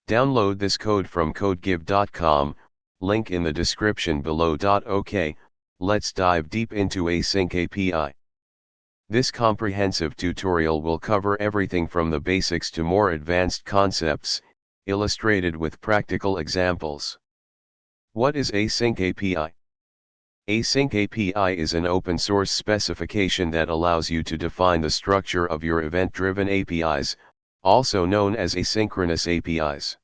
Download this code from codegive.com, link in the description below. OK, let's dive deep into asyncapi. This comprehensive tutorial will cover everything from the basics to more advanced concepts, illustrated with practical examples. What is asyncapi? Asyncapi is an open source specification that allows you to define the structure of your event-driven APIs, also known as asynchronous APIs.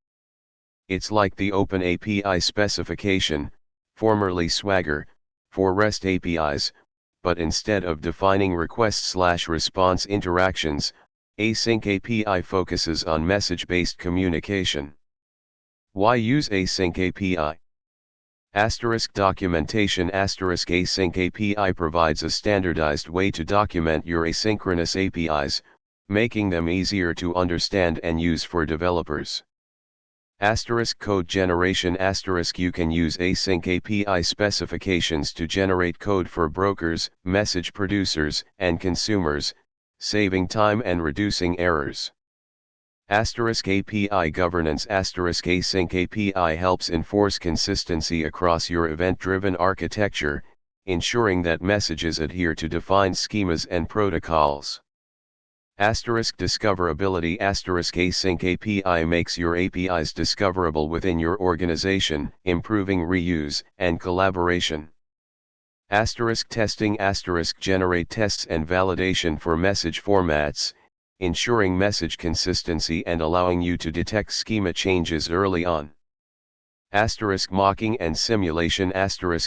It's like the openapi specification, formerly Swagger, for REST APIs, but instead of defining request/response interactions, asyncapi focuses on message-based communication. Why use asyncapi? Documentation. Asyncapi provides a standardized way to document your asynchronous APIs, making them easier to understand and use for developers. Code generation. You can use asyncapi specifications to generate code for brokers, message producers, and consumers, saving time and reducing errors. API governance. Asyncapi helps enforce consistency across your event-driven architecture, ensuring that messages adhere to defined schemas and protocols. Discoverability. Asyncapi makes your APIs discoverable within your organization, improving reuse and collaboration. Testing. Generate tests and validation for message formats, ensuring message consistency and allowing you to detect schema changes early on. Mocking and simulation.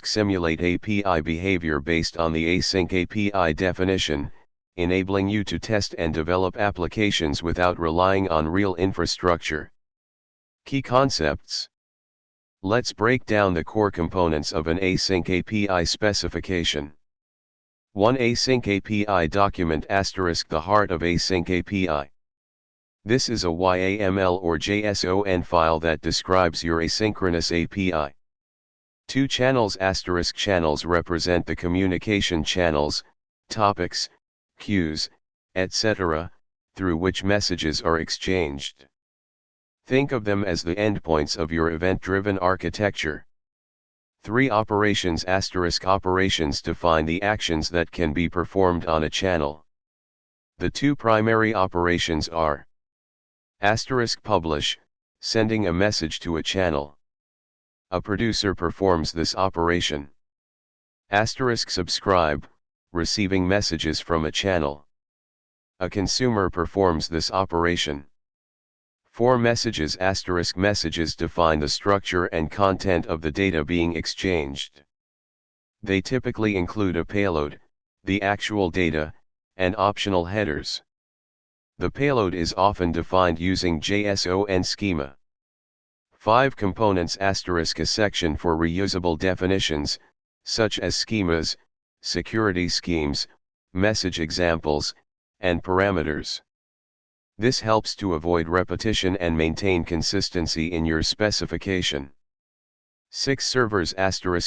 Simulate API behavior based on the asyncapi definition, enabling you to test and develop applications without relying on real infrastructure. Key concepts. Let's break down the core components of an asyncapi specification. 1. Asyncapi document. The heart of asyncapi. This is a YAML or JSON file that describes your asynchronous API. 2. Channels. Channels represent the communication channels, topics, queues, etc., through which messages are exchanged. Think of them as the endpoints of your event-driven architecture. 3. Operations. Operations define the actions that can be performed on a channel. The two primary operations are publish, sending a message to a channel. A producer performs this operation. Subscribe, receiving messages from a channel. A consumer performs this operation. 4. Messages. Messages define the structure and content of the data being exchanged. They typically include a payload, the actual data, and optional headers. The payload is often defined using JSON schema. 5. Components. A section for reusable definitions, such as schemas, security schemes, message examples, and parameters. This helps to avoid repetition and maintain consistency in your specification. 6. Servers.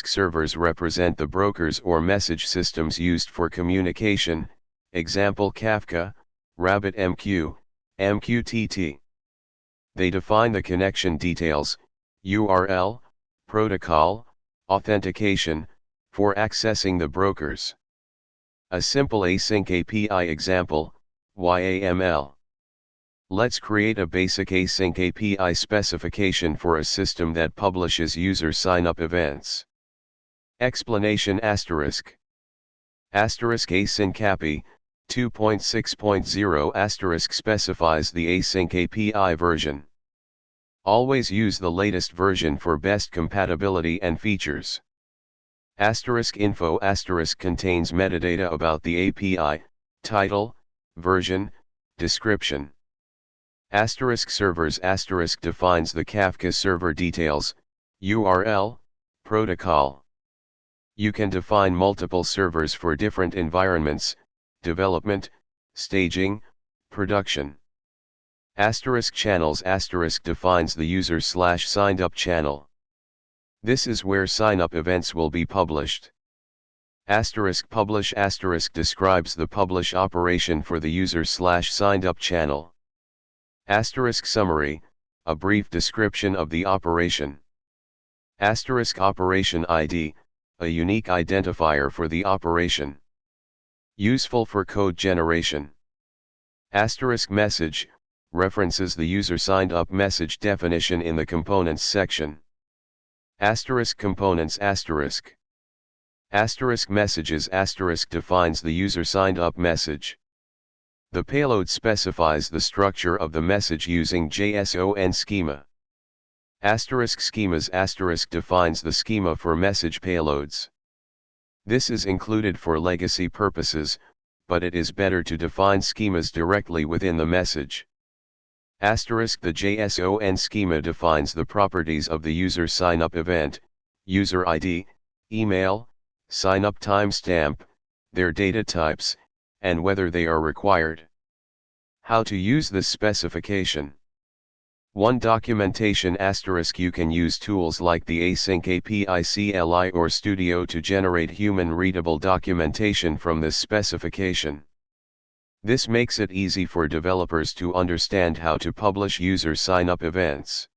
Servers represent the brokers or message systems used for communication, example Kafka, RabbitMQ, MQTT. They define the connection details, URL, protocol, authentication, for accessing the brokers. A simple asyncapi example, YAML. Let's create a basic asyncapi specification for a system that publishes user sign-up events. Explanation. Asyncapi 2.6.0 specifies the asyncapi version. Always use the latest version for best compatibility and features. Info contains metadata about the API, title, version, description. Servers defines the Kafka server details, URL, protocol. You can define multiple servers for different environments, development, staging, production. Channels defines the user/signed-up channel. This is where sign-up events will be published. Publish describes the publish operation for the user/signed-up channel. Summary, A brief description of the operation. Asterisk operation ID, a unique identifier for the operation. Useful for code generation. Asterisk message, references the user signed up message definition in the components section. Asterisk components asterisk. Asterisk messages asterisk defines the user signed up message. The payload specifies the structure of the message using JSON schema. Asterisk schemas asterisk defines the schema for message payloads. This is included for legacy purposes, but it is better to define schemas directly within the message. Asterisk the JSON schema defines the properties of the user sign-up event, user ID, email, sign-up timestamp, their data types, and whether they are required. How to use this specification. 1. Documentation asterisk you can use tools like the asyncapi CLI or Studio to generate human-readable documentation from this specification. This makes it easy for developers to understand how to publish user sign-up events.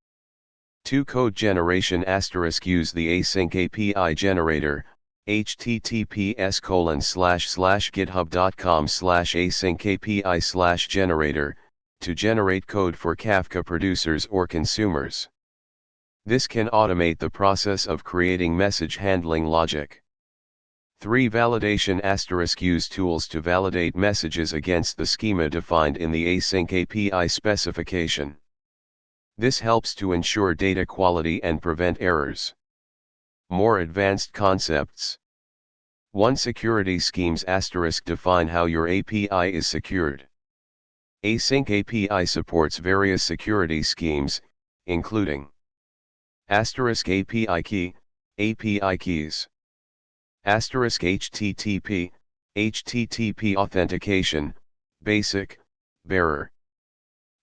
2. Code generation asterisk use the asyncapi generator, https://github.com/asyncapi/generator, to generate code for Kafka producers or consumers. This can automate the process of creating message handling logic. 3. Validation asterisk use tools to validate messages against the schema defined in the asyncapi specification. This helps to ensure data quality and prevent errors. More advanced concepts. 1. Security schemes asterisk define how your API is secured. Asyncapi supports various security schemes, including asterisk API key, API keys. Asterisk HTTP, HTTP authentication, basic, bearer.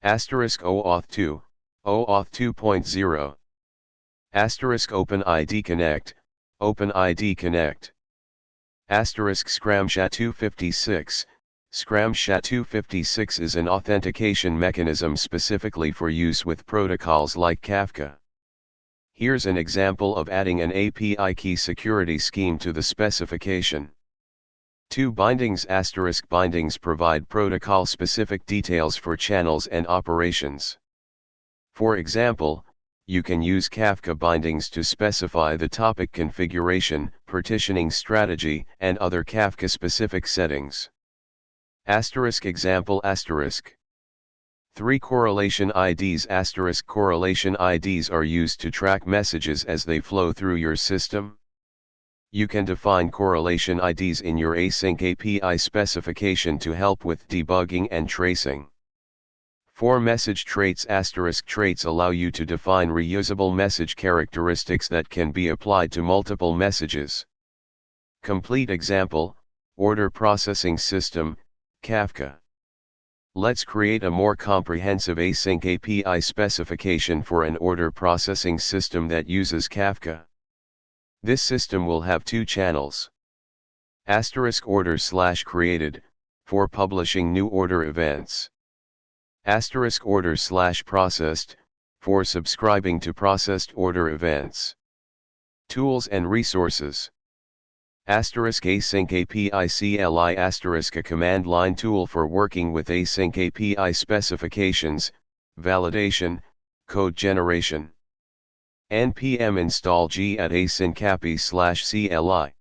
Asterisk OAuth 2, OAuth 2.0. Asterisk OpenID Connect, OpenID Connect. Asterisk SCRAM-SHA-256, SCRAM-SHA-256 is an authentication mechanism specifically for use with protocols like Kafka. Here's an example of adding an API key security scheme to the specification. 2. Bindings asterisk bindings provide protocol-specific details for channels and operations. For example, you can use Kafka bindings to specify the topic configuration, partitioning strategy, and other Kafka-specific settings. Asterisk example asterisk. 3. Correlation IDs asterisk correlation IDs are used to track messages as they flow through your system. You can define correlation IDs in your asyncapi specification to help with debugging and tracing. 4. Message traits asterisk traits allow you to define reusable message characteristics that can be applied to multiple messages. Complete example, order processing system, Kafka. Let's create a more comprehensive asyncapi specification for an order processing system that uses Kafka. This system will have 2 channels. Asterisk order/created, for publishing new order events. Asterisk order/processed, for subscribing to processed order events. Tools and resources. Asterisk asyncapi CLI asterisk a command line tool for working with asyncapi specifications, validation, code generation. npm install g at asyncapi/CLI.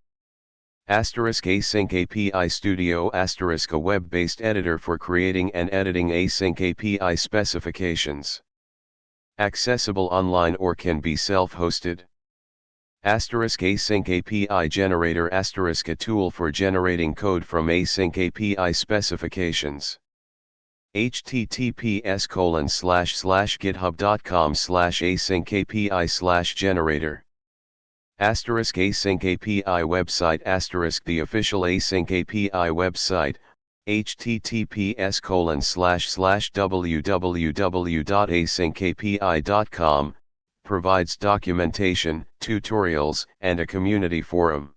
Asterisk asyncapi studio asterisk a web-based editor for creating and editing asyncapi specifications. Accessible online or can be self-hosted. Asterisk asyncapi generator asterisk a tool for generating code from asyncapi specifications. https://github.com/asyncapi/generator. Asterisk asyncapi website asterisk the official asyncapi website, https://www.asyncapi.com, provides documentation, tutorials, and a community forum.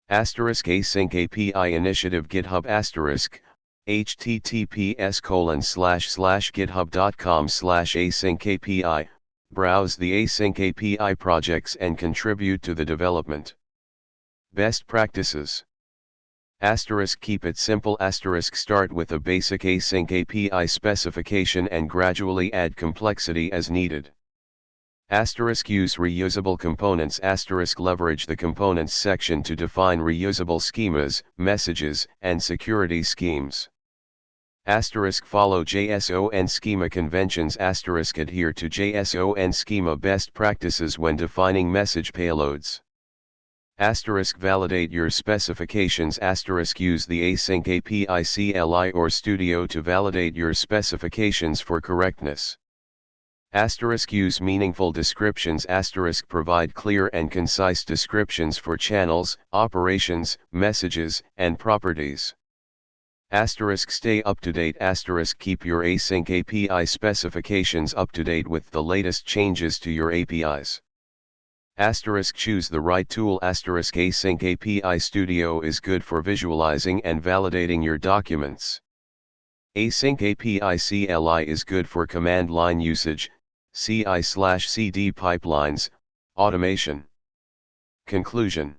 Asterisk asyncapi initiative GitHub asterisk, https://github.com/asyncapi, browse the asyncapi projects and contribute to the development. Best practices. Keep it simple. Start with a basic async API specification and gradually add complexity as needed. Use reusable components. Leverage the components section to define reusable schemas, messages, and security schemes. Follow JSON schema conventions. Adhere to JSON schema best practices when defining message payloads. Validate your specifications. Use the async API CLI or Studio to validate your specifications for correctness. Use meaningful descriptions. Provide clear and concise descriptions for channels, operations, messages, and properties. Stay up to date. Keep your async API specifications up to date with the latest changes to your APIs. Choose the right tool. Async API Studio is good for visualizing and validating your documents. Async API CLI is good for command line usage, CI/CD pipelines, automation. Conclusion.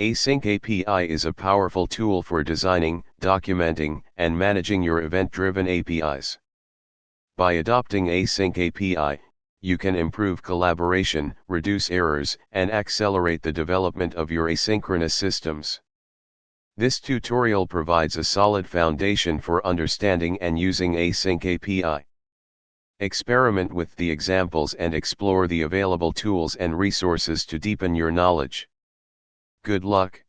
Async API is a powerful tool for designing, documenting, and managing your event-driven APIs. By adopting Async API, you can improve collaboration, reduce errors, and accelerate the development of your asynchronous systems. This tutorial provides a solid foundation for understanding and using Async API. Experiment with the examples and explore the available tools and resources to deepen your knowledge. Good luck.